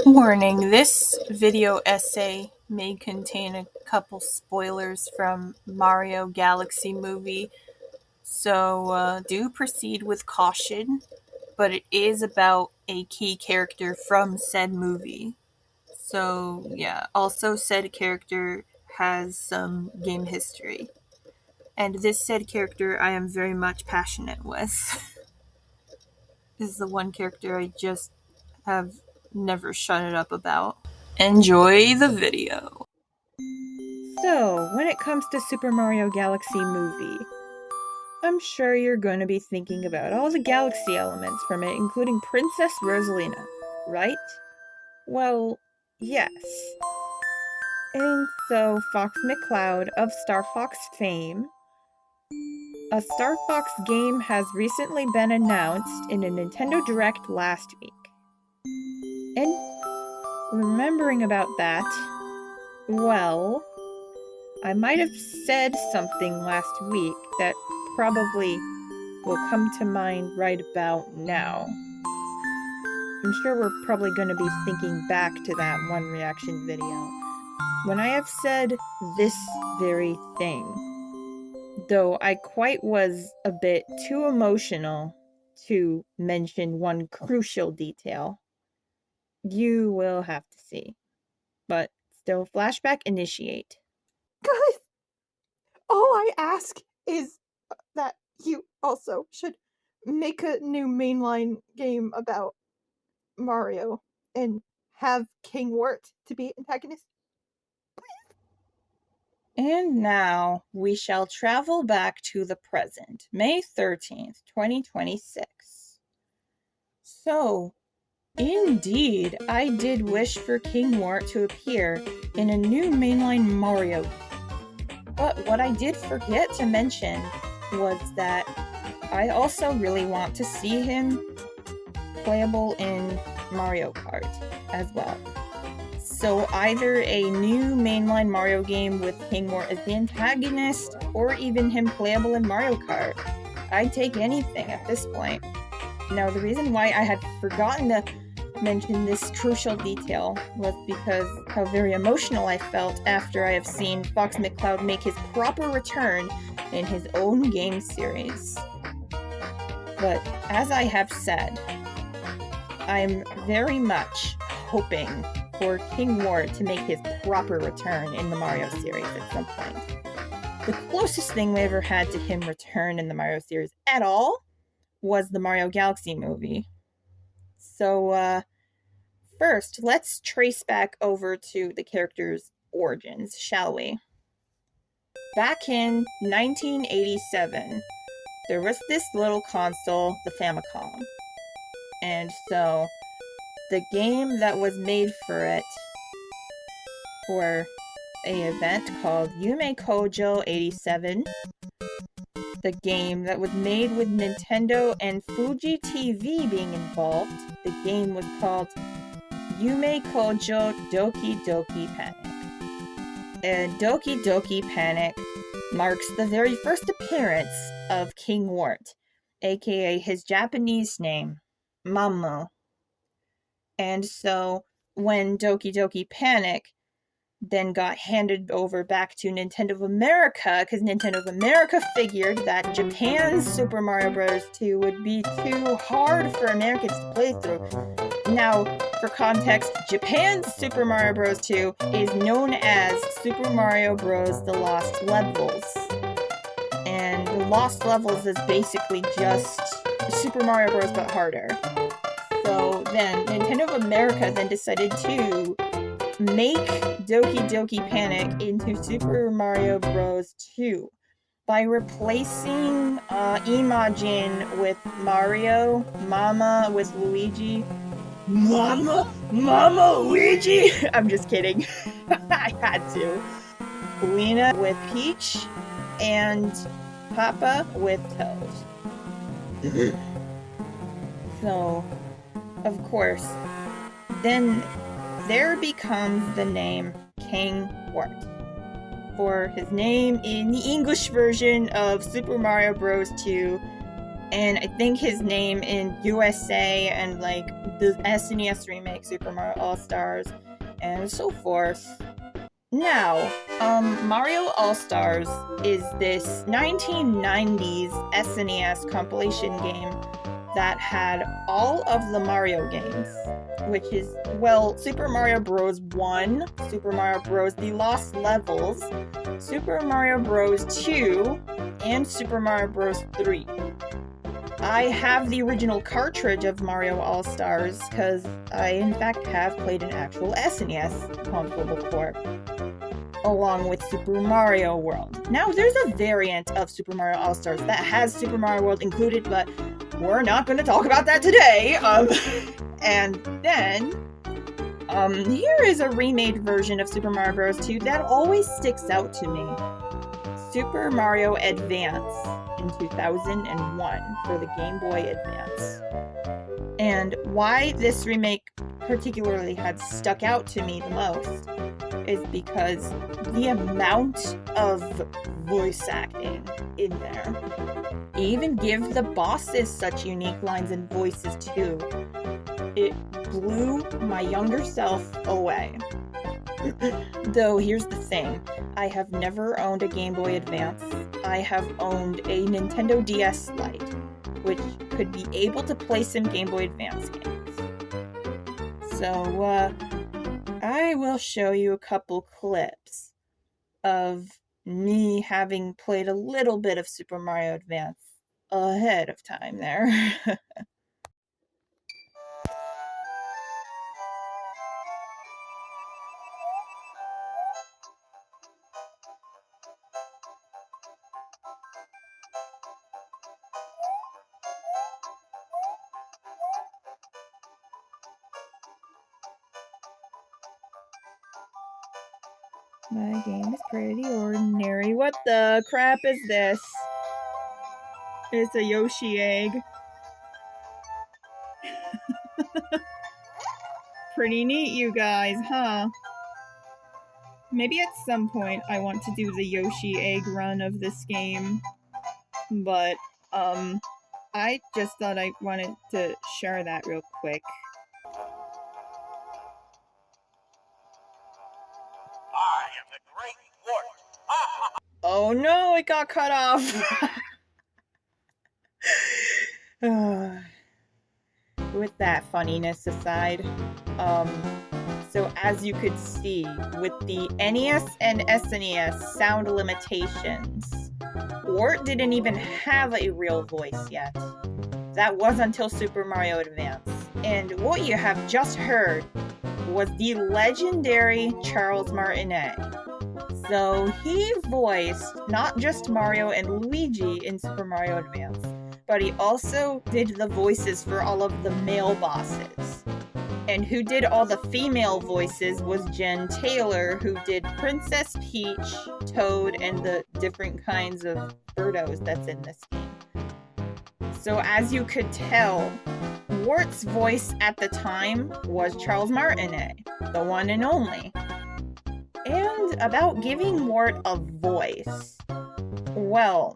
Warning, this video essay may contain a couple spoilers from Mario Galaxy movie, so do proceed with caution, but it is about a key character from said movie. So yeah, also said character has some game history. And this said character I am very much passionate with. This is the one character I just have never shut it up about. Enjoy the video. So, when it comes to Super Mario Galaxy movie, I'm sure you're going to be thinking about all the galaxy elements from it, including Princess Rosalina, right? Well, yes. And so, Fox McCloud of Star Fox fame, a Star Fox game has recently been announced in a Nintendo Direct last week. And remembering about that, well, I might have said something last week that probably will come to mind right about now. I'm sure we're probably going to be thinking back to that one reaction video when I have said this very thing. Though I quite was a bit too emotional to mention one crucial detail. You will have to see. But still, flashback initiate. Guys, all I ask is that you also should make a new mainline game about Mario and have King Wart to be antagonist. And now we shall travel back to the present, May 13th, 2026. So, indeed, I did wish for King Wart to appear in a new mainline Mario game. But what I did forget to mention was that I also really want to see him playable in Mario Kart as well. So either a new mainline Mario game with King Wart as the antagonist, or even him playable in Mario Kart. I'd take anything at this point. Now, the reason why I had forgotten to mention this crucial detail was because how very emotional I felt after I have seen Fox McCloud make his proper return in his own game series. But as I have said, I'm very much hoping for King Wart to make his proper return in the Mario series at some point. The closest thing we ever had to him return in the Mario series at all was the Mario Galaxy movie. So, first, let's trace back over to the character's origins, shall we? Back in 1987, there was this little console, the Famicom. And so, the game that was made for it for an event called Yume Kojo 87, the game that was made with Nintendo and Fuji TV being involved, the game was called Yume Kojo Doki Doki Panic. And Doki Doki Panic marks the very first appearance of King Wart, aka his Japanese name, Mamu. And so, when Doki Doki Panic then got handed over back to Nintendo of America, because Nintendo of America figured that Japan's Super Mario Bros. 2 would be too hard for Americans to play through. Now, for context, Japan's Super Mario Bros. 2 is known as Super Mario Bros. The Lost Levels. And the Lost Levels is basically just Super Mario Bros. But harder. So then, Nintendo of America then decided to make Doki Doki Panic into Super Mario Bros. 2 by replacing Imagine with Mario, Mama with Luigi. Mama Luigi! I'm just kidding. I had to. Lena with Peach, and Papa with Toad. So, of course, then there becomes the name King Wart for his name in the English version of Super Mario Bros. 2, and I think his name in USA and the SNES remake Super Mario All-Stars, and so forth. Now, Mario All-Stars is this 1990s SNES compilation game that had all of the Mario games, which is, well, Super Mario Bros. 1, Super Mario Bros. The Lost Levels, Super Mario Bros. 2, and Super Mario Bros. 3. I have the original cartridge of Mario All-Stars because I, in fact, have played an actual SNES console before, along with Super Mario World. Now, there's a variant of Super Mario All-Stars that has Super Mario World included, but we're not going to talk about that today. And then, here is a remade version of Super Mario Bros. 2 that always sticks out to me. Super Mario Advance in 2001 for the Game Boy Advance. And why this remake particularly had stuck out to me the most is because the amount of voice acting in there. They even give the bosses such unique lines and voices too. It blew my younger self away. Though here's the thing, I have never owned a Game Boy Advance. I have owned a Nintendo DS Lite, which could be able to play some Game Boy Advance games. So, I will show you a couple clips of me having played a little bit of Super Mario Advance ahead of time there. My game is pretty ordinary. What the crap is this? It's a Yoshi egg. Pretty neat, you guys, huh? Maybe at some point I want to do the Yoshi egg run of this game. But, I just thought I wanted to share that real quick. I am the Great Wart. Oh no, it got cut off! With that funniness aside, so as you could see, with the NES and SNES sound limitations, Wart didn't even have a real voice yet. That was until Super Mario Advance. And what you have just heard was the legendary Charles Martinet. So he voiced not just Mario and Luigi in Super Mario Advance, but he also did the voices for all of the male bosses. And who did all the female voices was Jen Taylor, who did Princess Peach, Toad, and the different kinds of Birdos that's in this game. So as you could tell, Wart's voice at the time was Charles Martinet, the one and only. And about giving Wart a voice. Well,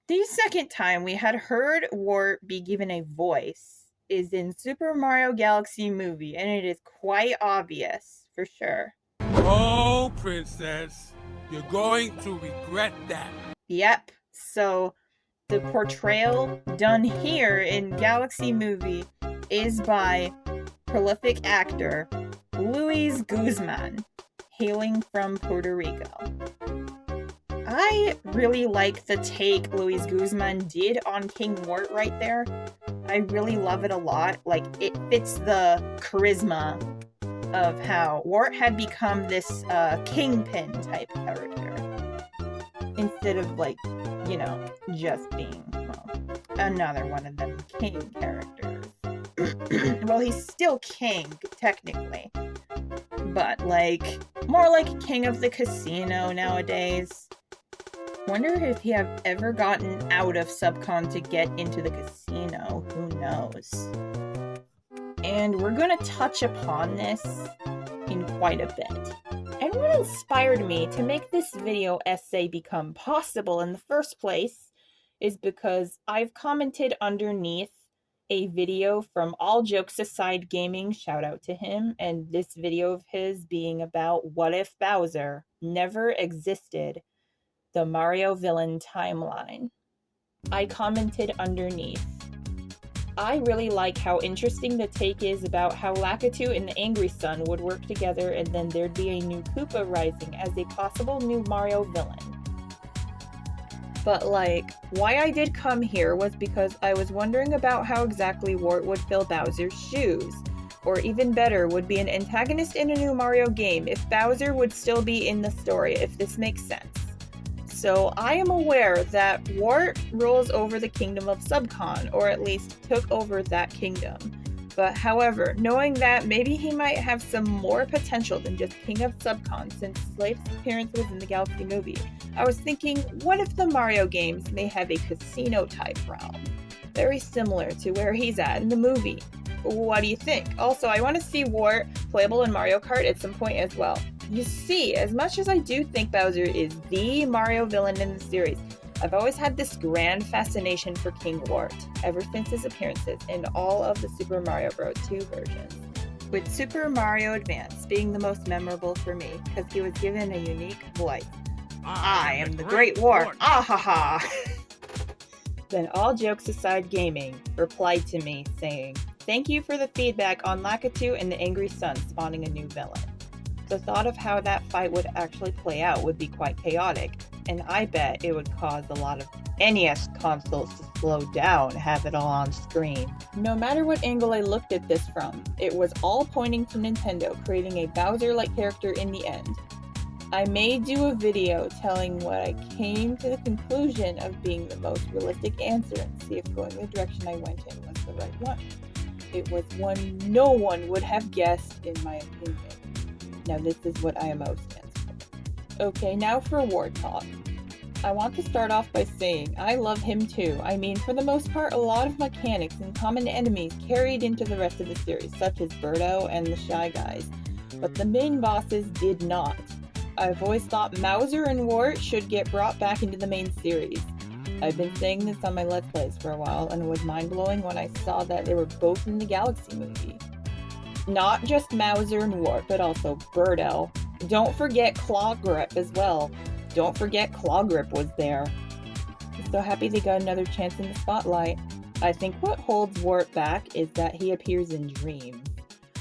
the second time we had heard Wart be given a voice is in Super Mario Galaxy Movie, and it is quite obvious, for sure. Oh, Princess, you're going to regret that. Yep, so the portrayal done here in Galaxy Movie is by prolific actor Luis Guzman, hailing from Puerto Rico. I really like the take Luis Guzman did on King Wart right there. I really love it a lot. Like, it fits the charisma of how Wart had become this kingpin type character. Instead of, like, you know, just being, well, another one of them king characters. Well, he's still king, technically. But, like, more like king of the casino nowadays. Wonder if he have ever gotten out of Subcon to get into the casino. Who knows? And we're gonna touch upon this in quite a bit. And what inspired me to make this video essay become possible in the first place is because I've commented underneath a video from All Jokes Aside Gaming, shout out to him, and this video of his being about what if Bowser never existed, the Mario villain timeline. I commented underneath, I really like how interesting the take is about how Lakitu and the Angry Sun would work together and then there'd be a new Koopa rising as a possible new Mario villain. But why I did come here was because I was wondering about how exactly Wart would fill Bowser's shoes. Or even better, would be an antagonist in a new Mario game if Bowser would still be in the story, if this makes sense. So I am aware that Wart rules over the kingdom of Subcon, or at least took over that kingdom. But however, knowing that maybe he might have some more potential than just King of Subcon since his latest appearance was in the Galaxy movie, I was thinking, what if the Mario games may have a casino-type realm? Very similar to where he's at in the movie. What do you think? Also, I want to see Wart playable in Mario Kart at some point as well. You see, as much as I do think Bowser is the Mario villain in the series, I've always had this grand fascination for King Wart, ever since his appearances in all of the Super Mario Bros. 2 versions. With Super Mario Advance being the most memorable for me, because he was given a unique voice. I am the Great Wart! Ah ha ha! Then All Jokes Aside Gaming replied to me saying, thank you for the feedback on Lakitu and the Angry Sun spawning a new villain. The thought of how that fight would actually play out would be quite chaotic, and I bet it would cause a lot of NES consoles to slow down, have it all on screen. No matter what angle I looked at this from, it was all pointing to Nintendo creating a Bowser-like character in the end. I may do a video telling what I came to the conclusion of being the most realistic answer and see if going the direction I went in was the right one. It was one no one would have guessed, in my opinion. Now this is what I am most answerable. Okay, now for Wart talk. I want to start off by saying I love him too. I mean, for the most part, a lot of mechanics and common enemies carried into the rest of the series, such as Birdo and the Shy Guys, but the main bosses did not. I've always thought Mauser and Wart should get brought back into the main series. I've been saying this on my Let's Plays for a while, and it was mind-blowing when I saw that they were both in the Galaxy movie. Not just Mauser and Wart, but also Birdo. Don't forget Claw Grip as well. Don't forget Claw Grip was there. I'm so happy they got another chance in the spotlight. I think what holds Wart back is that he appears in dreams.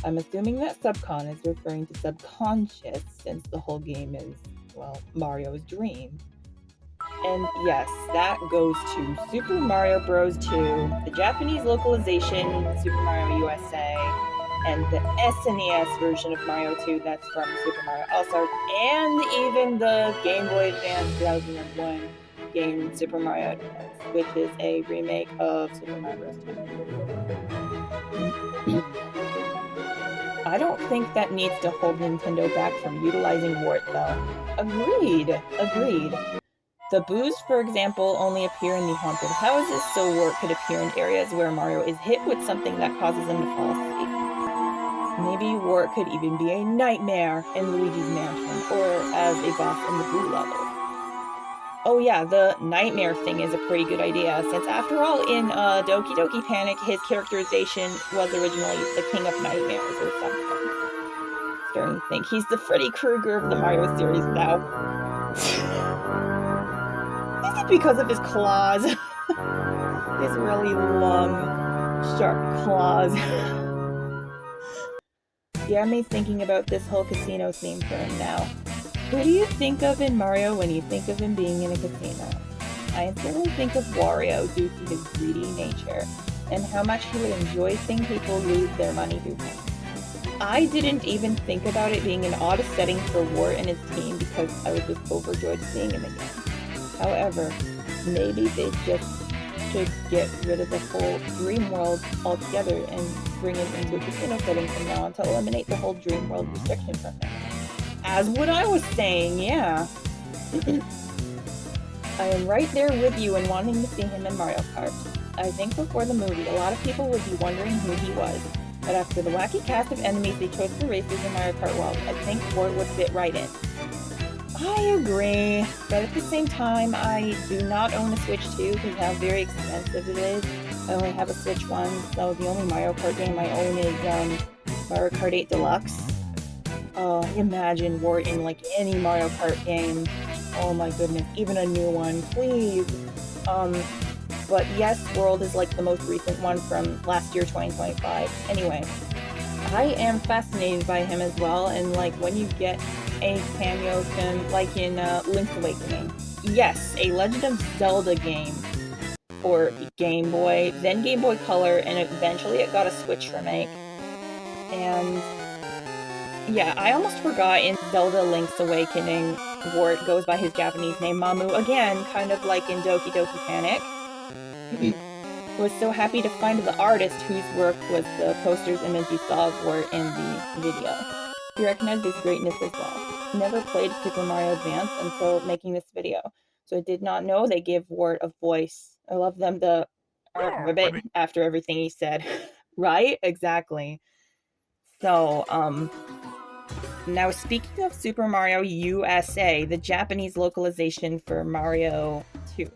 I'm assuming that Subcon is referring to subconscious, since the whole game is, well, Mario's dream. And yes, that goes to Super Mario Bros. 2, the Japanese localization, Super Mario USA, and the SNES version of Mario 2 that's from Super Mario All-Stars, and even the Game Boy Advance 2001 game Super Mario Advance, which is a remake of Super Mario Bros. 2. I don't think that needs to hold Nintendo back from utilizing Wart though. Agreed. The boos, for example, only appear in the haunted houses, so Wart could appear in areas where Mario is hit with something that causes him to fall asleep. Maybe Wart could even be a nightmare in Luigi's Mansion, or as a boss in the Boo levels. Oh yeah, the nightmare thing is a pretty good idea, since after all, in Doki Doki Panic, his characterization was originally the King of Nightmares or something. Starting to think he's the Freddy Krueger of the Mario series now. Is it because of his claws? His really long, sharp claws. Yeah, me thinking about this whole casino theme for him now. Who do you think of in Mario when you think of him being in a casino? I instantly think of Wario due to his greedy nature, and how much he would enjoy seeing people lose their money to him. I didn't even think about it being an odd setting for Wart and his team because I was just overjoyed seeing him again. However, maybe they just should get rid of the whole dream world altogether and bring him into a casino setting from now on to eliminate the whole dream world restriction from him. As what I was saying, yeah. I am right there with you in wanting to see him in Mario Kart. I think before the movie, a lot of people would be wondering who he was, but after the wacky cast of enemies they chose for races in Mario Kart World, I think Wart would fit right in. I agree, but at the same time, I do not own a Switch 2 because how very expensive it is, I only have a Switch one, so the only Mario Kart game I own is Mario Kart 8 Deluxe. Imagine Wart in like any Mario Kart game. Oh my goodness, even a new one, please. But yes, World is like the most recent one from last year, 2025. Anyway, I am fascinated by him as well, and like when you get a cameo of him, like in Link's Awakening. Yes, a Legend of Zelda game for Game Boy, then Game Boy Color, and eventually it got a Switch remake. And yeah, I almost forgot in Zelda Link's Awakening, Wart goes by his Japanese name Mamu again, kind of like in Doki Doki Panic. Was so happy to find the artist whose work was the poster's image you saw of Wart in the video. He recognized his greatness as well. Never played Super Mario Advance until making this video, so I did not know they give Wart a voice. I love them the ribbit after everything he said. Right? Exactly. So, now speaking of Super Mario USA, the Japanese localization for Mario 2.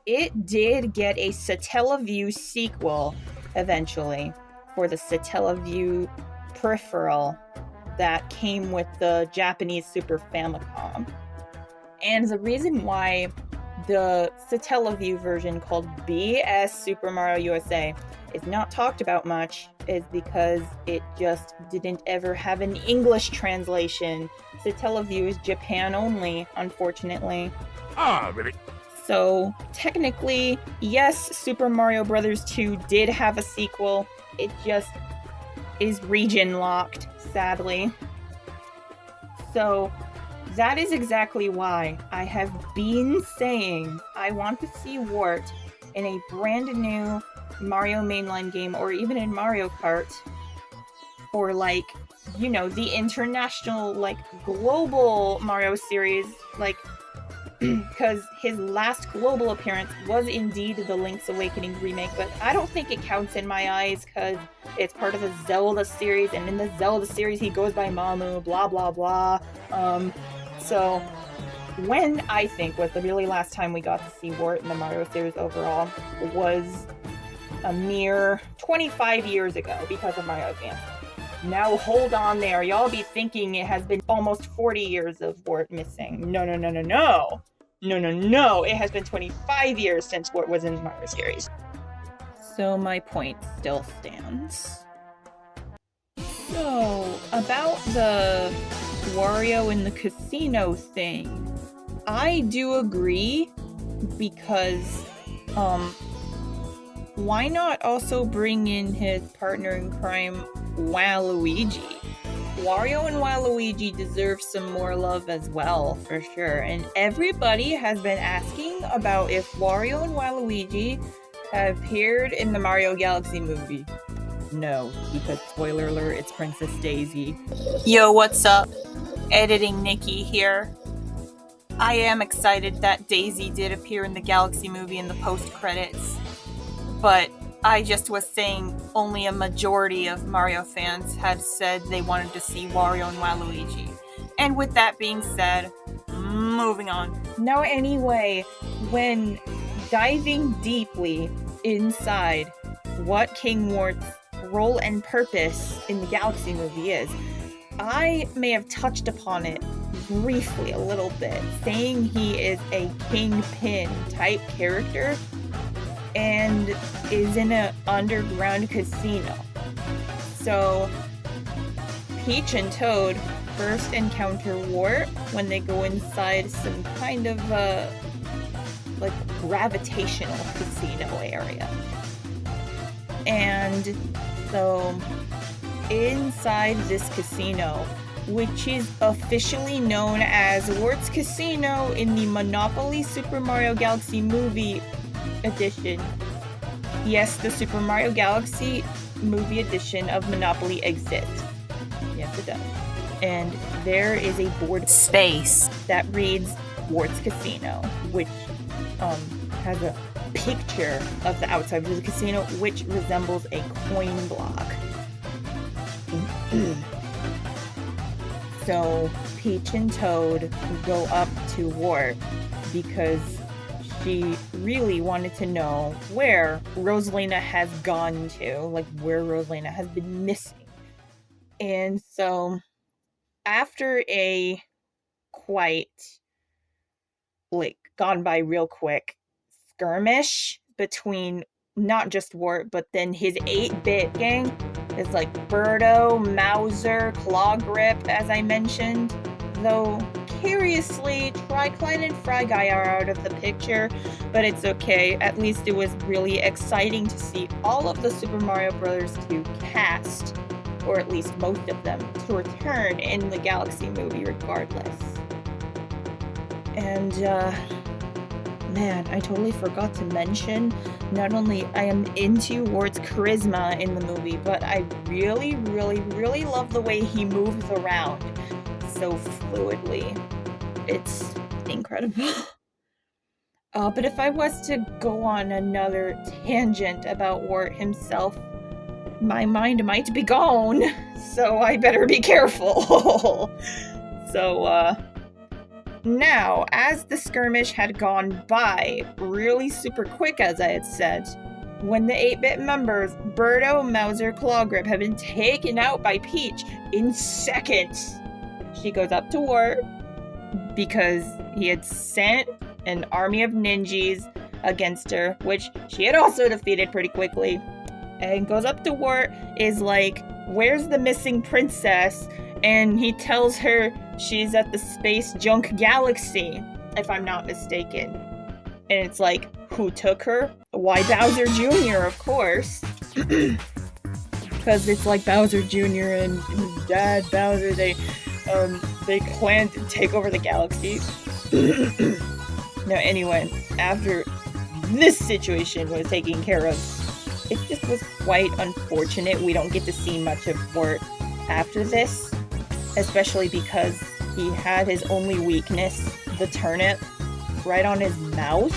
It did get a Satellaview sequel eventually for the Satellaview peripheral that came with the Japanese Super Famicom. And the reason why the Satellaview version called BS Super Mario USA is not talked about much is because it just didn't ever have an English translation. Satellaview is Japan only, unfortunately. Really? So, technically, yes, Super Mario Bros. 2 did have a sequel. It just is region locked, sadly. So, that is exactly why I have been saying I want to see Wart in a brand new Mario mainline game or even in Mario Kart or like, you know, the international, like, global Mario series, like, because his last global appearance was indeed the Link's Awakening remake, but I don't think it counts in my eyes because it's part of the Zelda series, and in the Zelda series he goes by Mamu, blah blah blah. So when I think was the really last time we got to see Wart in the Mario series overall was a mere 25 years ago because of Mario Advance. Now hold on there, y'all be thinking it has been almost 40 years of Wart missing. No. It has been 25 years since Wart was in the Mario series. So my point still stands. So, about the Wario in the casino thing, I do agree because, why not also bring in his partner in crime, Waluigi? Wario and Waluigi deserve some more love as well, for sure. And everybody has been asking about if Wario and Waluigi have appeared in the Mario Galaxy movie. No, because spoiler alert, it's Princess Daisy. Yo, what's up? Editing Nikki here. I am excited that Daisy did appear in the Galaxy movie in the post-credits, but I just was saying only a majority of Mario fans had said they wanted to see Wario and Waluigi. And with that being said, moving on. Now anyway, when diving deeply inside what King Wart's role and purpose in the Galaxy movie is, I may have touched upon it briefly a little bit, saying he is a kingpin type character and is in an underground casino. So Peach and Toad first encounter Wart when they go inside some kind of like gravitational casino area. And so inside this casino, which is officially known as Wart's Casino in the Monopoly Super Mario Galaxy movie edition. Yes, the Super Mario Galaxy movie edition of Monopoly exists. Yes, it does. And there is a board Space that reads Wart's Casino, which has a picture of the outside of the casino, which resembles a coin block. So Peach and Toad go up to Wart because she really wanted to know where Rosalina has gone to, like where Rosalina has been missing. And so, after a quite, like, gone by real quick skirmish between not just Wart, but then his 8-bit gang, is like Birdo, Mauser, Claw Grip, as I mentioned. Though, curiously, Tricline and Fry Guy are out of the picture, but it's okay. At least it was really exciting to see all of the Super Mario Bros. 2 cast, or at least most of them, to return in the Galaxy movie regardless. And, man, I totally forgot to mention, not only I am into Wart's charisma in the movie, but I really, really, really love the way he moves around so fluidly. It's incredible. But if I was to go on another tangent about Wart himself, my mind might be gone, so I better be careful. So, now, as the skirmish had gone by, really super quick as I had said, when the 8-bit members, Birdo, Mauser, Claw Grip, have been taken out by Peach in seconds, she goes up to Wart, because he had sent an army of ninjas against her, which she had also defeated pretty quickly, and goes up to Wart, is like, where's the missing princess? And he tells her she's at the Space Junk Galaxy, if I'm not mistaken. And it's like, who took her? Why, Bowser Jr., of course. Because it's like Bowser Jr. and his dad, Bowser, they planned to take over the galaxy. Now, anyway, after this situation was taken care of, it just was quite unfortunate we don't get to see much of Wart after this, especially because he had his only weakness, the turnip, right on his mouth,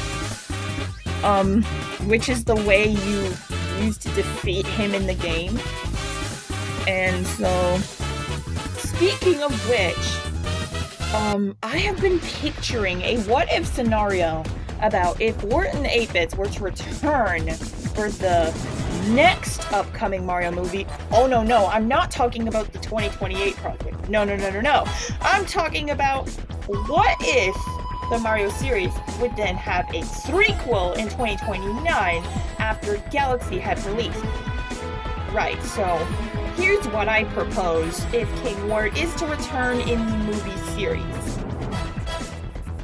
which is the way you use to defeat him in the game. And so, speaking of which, I have been picturing a what-if scenario about if Wart and the 8-bits were to return for the next upcoming Mario movie. Oh, no, I'm not talking about the 2028 project. No. I'm talking about what if the Mario series would then have a threequel in 2029 after Galaxy had released. Right, so here's what I propose if King Wart is to return in the movie series.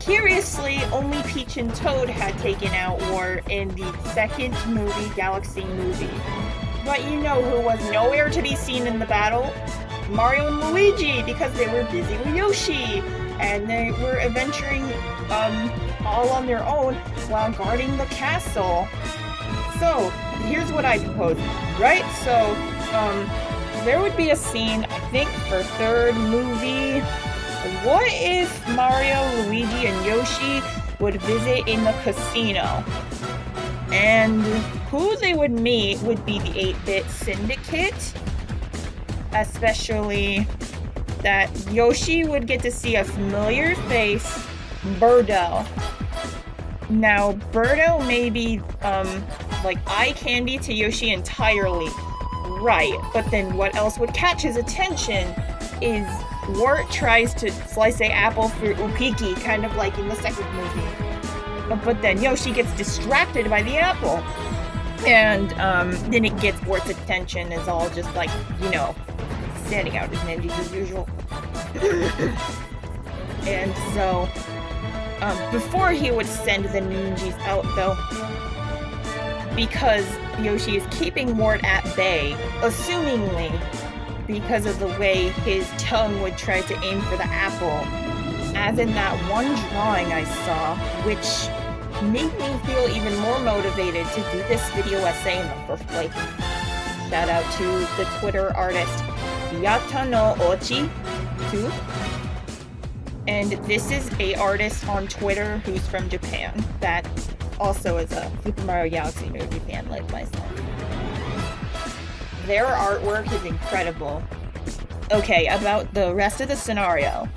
Curiously, only Peach and Toad had taken out Wart in the second movie, Galaxy movie. But you know who was nowhere to be seen in the battle? Mario and Luigi, because they were busy with Yoshi, and they were adventuring all on their own while guarding the castle. So, here's what I propose, right? So, there would be a scene, I think, for third movie. What if Mario, Luigi, and Yoshi would visit in the casino? And who they would meet would be the 8-bit syndicate, especially that Yoshi would get to see a familiar face, Birdo. Now, Birdo may be, like, eye candy to Yoshi entirely, right, but then what else would catch his attention is Wart tries to slice an apple for Upiki, kind of like in the second movie. But then Yoshi gets distracted by the apple. And then it gets Wart's attention is all just like, standing out his ninjas as usual. And so, before he would send the ninjas out though, because Yoshi is keeping Wart at bay, assumingly because of the way his tongue would try to aim for the apple, as in that one drawing I saw, which made me feel even more motivated to do this video essay in the first place. Shout out to the Twitter artist Yata no Ochi 2. And this is a artist on Twitter who's from Japan that also is a Super Mario Galaxy movie fan like myself. Their artwork is incredible. Okay, about the rest of the scenario.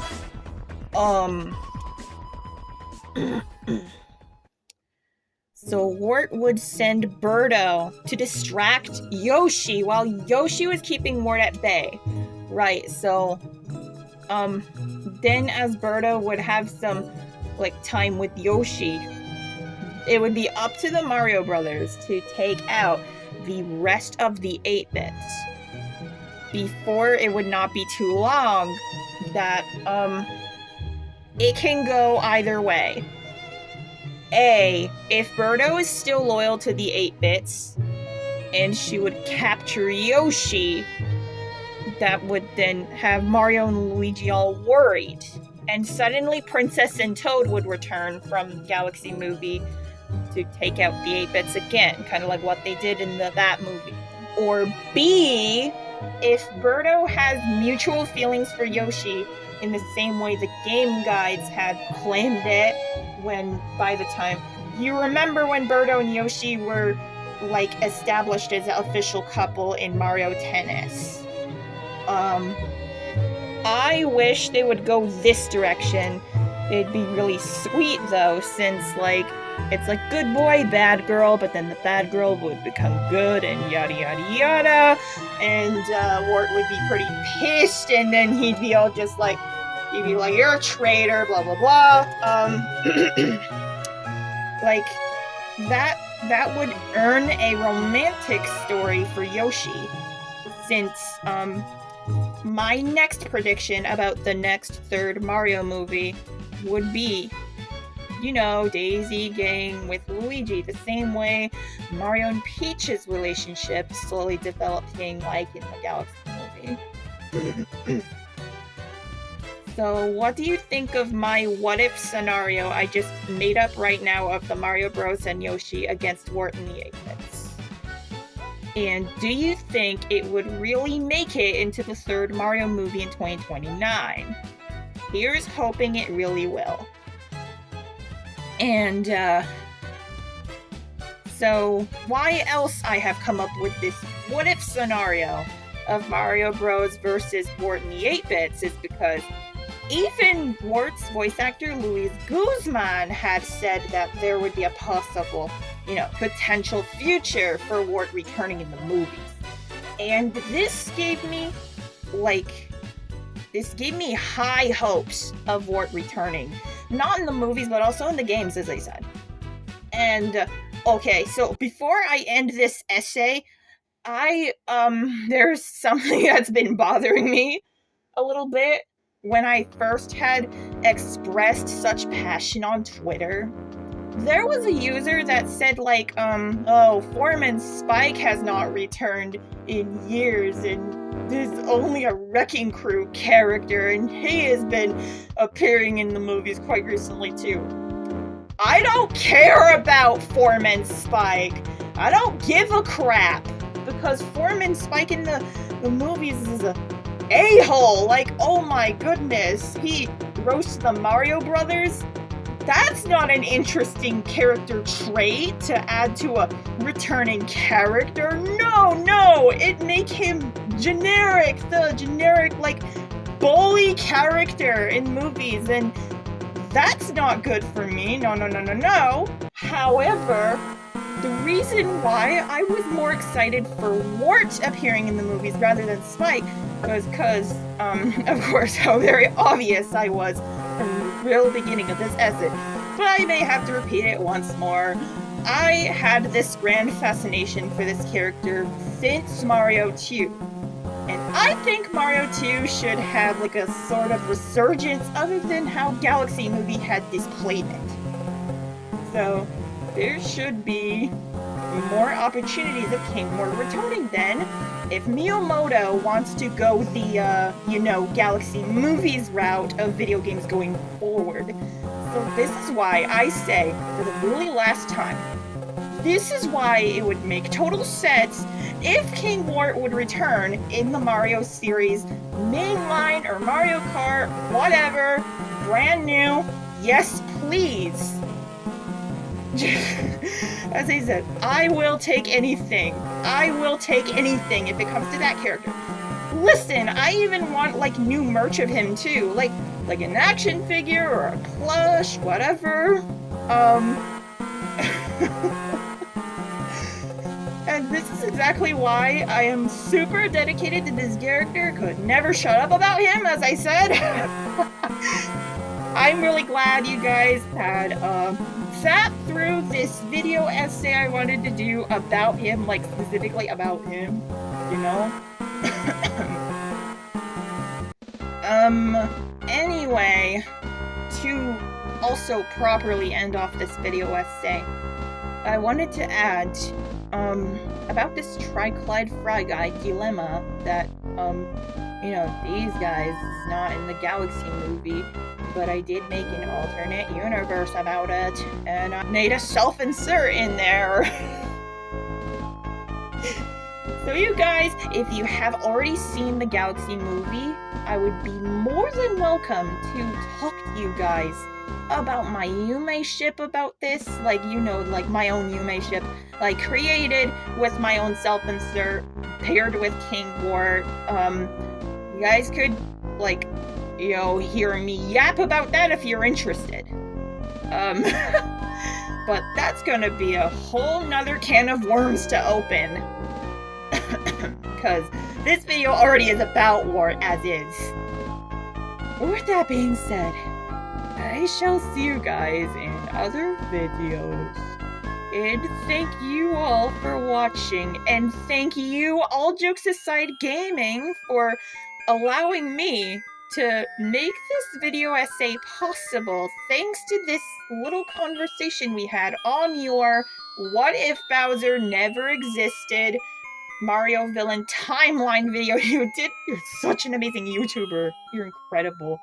So Wart would send Birdo to distract Yoshi while Yoshi was keeping Wart at bay. Right, so then as Birdo would have some time with Yoshi, it would be up to the Mario Brothers to take out the rest of the 8-bits before it would not be too long. That it can go either way. A, if Birdo is still loyal to the 8-bits and she would capture Yoshi, that would then have Mario and Luigi all worried. And suddenly Princess and Toad would return from Galaxy Movie to take out the 8-bits again, kind of like what they did in that movie. Or B, if Birdo has mutual feelings for Yoshi in the same way the game guides had claimed it by the time... You remember when Birdo and Yoshi were established as an official couple in Mario Tennis? I wish they would go this direction. It'd be really sweet though, since it's good boy, bad girl, but then the bad girl would become good and yada yada yada, and Wart would be pretty pissed, and then he'd be all just he'd be like, you're a traitor, blah blah blah. That would earn a romantic story for Yoshi, since my next prediction about the next third Mario movie would be, Daisy gang with Luigi, the same way Mario and Peach's relationship slowly developing in the Galaxy movie. So what do you think of my what-if scenario I just made up right now of the Mario Bros. And Yoshi against Wart and the 8-bits? And do you think it would really make it into the third Mario movie in 2029? Here's hoping it really will. And, so why else I have come up with this what-if scenario of Mario Bros. Versus Wart and the 8-bits is because even Wart's voice actor, Luis Guzman, had said that there would be a possible, potential future for Wart returning in the movies. And this gave me high hopes of Wart returning. Not in the movies, but also in the games, as I said. And, okay, so before I end this essay, there's something that's been bothering me a little bit. When I first had expressed such passion on Twitter, there was a user that said Foreman Spike has not returned in years, and there's only a Wrecking Crew character, and he has been appearing in the movies quite recently too. I don't care about Foreman Spike. I don't give a crap, because Foreman Spike in the movies is a a-hole. Oh my goodness, he roasts the Mario Brothers. That's not an interesting character trait to add to a returning character. No, it make him generic, the generic bully character in movies, and that's not good for me. No. However, the reason why I was more excited for Wart appearing in the movies rather than Spike was because, of course, how very obvious I was from the real beginning of this essay. But I may have to repeat it once more. I had this grand fascination for this character since Mario 2. And I think Mario 2 should have a sort of resurgence other than how Galaxy Movie had displayed it. So there should be more opportunities of King Wart returning then, if Miyamoto wants to go the, Galaxy Movies route of video games going forward. So this is why I say, for the really last time, this is why it would make total sense if King Wart would return in the Mario series, mainline or Mario Kart, whatever, brand new, yes please. As I said, I will take anything. I will take anything if it comes to that character. Listen, I even want new merch of him too, like an action figure or a plush, whatever. that's exactly why I am super dedicated to this character. Could never shut up about him, as I said. I'm really glad you guys had sat through this video essay I wanted to do about him, like specifically about him, you know? Anyway, to also properly end off this video essay, I wanted to add, about this triclide fry guy dilemma that, you know, these guys is not in the Galaxy movie, but I did make an alternate universe about it, and I made a self-insert in there. So you guys, if you have already seen the Galaxy movie, I would be more than welcome to talk to you guys about my Yume ship about this, like, you know, like my own Yume ship, like created with my own self-insert, paired with King Wart. You guys could, like, you know, hear me yap about that if you're interested. But that's gonna be a whole nother can of worms to open. Because this video already is about Wart as is. With that being said, I shall see you guys in other videos. And thank you all for watching, and thank you, All Jokes Aside Gaming, for allowing me to make this video essay possible thanks to this little conversation we had on your What If Bowser Never Existed Mario villain timeline video you did. You're such an amazing YouTuber. You're incredible.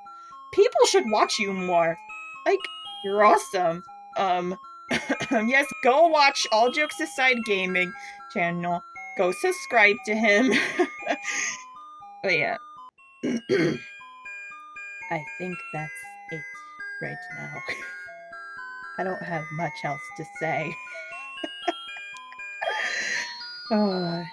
People should watch you more. Like, you're awesome. Yes, go watch All Jokes Aside Gaming channel. Go subscribe to him. But yeah. I think that's it right now. I don't have much else to say. Oh.